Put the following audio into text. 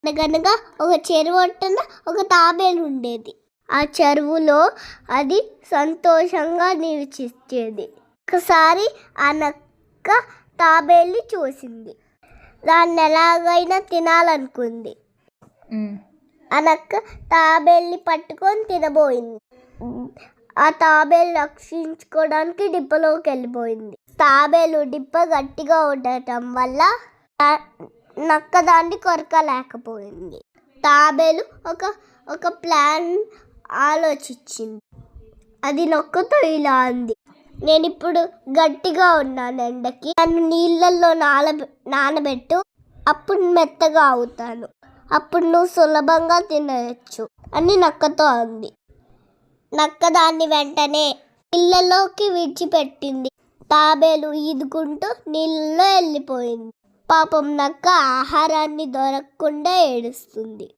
అనగనగా ఒక చెరువు ఒడ్డున ఒక తాబేలు ఉండేది. ఆ చెరువులో అది సంతోషంగా నివసించేది. ఒకసారి ఆ నక్క తాబేలుని చూసింది. దాన్ని ఎలాగైనా తినాలనుకుంది. ఆ నక్క తాబేలుని పట్టుకొని తినబోయింది. ఆ తాబేలు రక్షించుకోవడానికి డిప్పలోకి వెళ్ళిపోయింది. తాబేలు డిప్ప గట్టిగా ఉండటం వల్ల నక్క దాన్ని కొరకలేకపోయింది. తాబేలు ఒక ప్లాన్ ఆలోచించింది. అది నక్కతో ఇలా అంది, నేను ఇప్పుడు గట్టిగా ఉన్నాను, ఎండకి నన్ను నీళ్ళల్లో నానబెట్టు, అప్పుడు మెత్తగా అవుతాను, అప్పుడు నువ్వు సులభంగా తినవచ్చు అని నక్కతో అంది. నక్క దాన్ని వెంటనే నీళ్ళలోకి విడిచిపెట్టింది. తాబేలు ఈదుకుంటూ నీళ్ళలో వెళ్ళిపోయింది. పాపం నక్క ఆహారాన్ని దొరకకుండా ఏడుస్తుంది.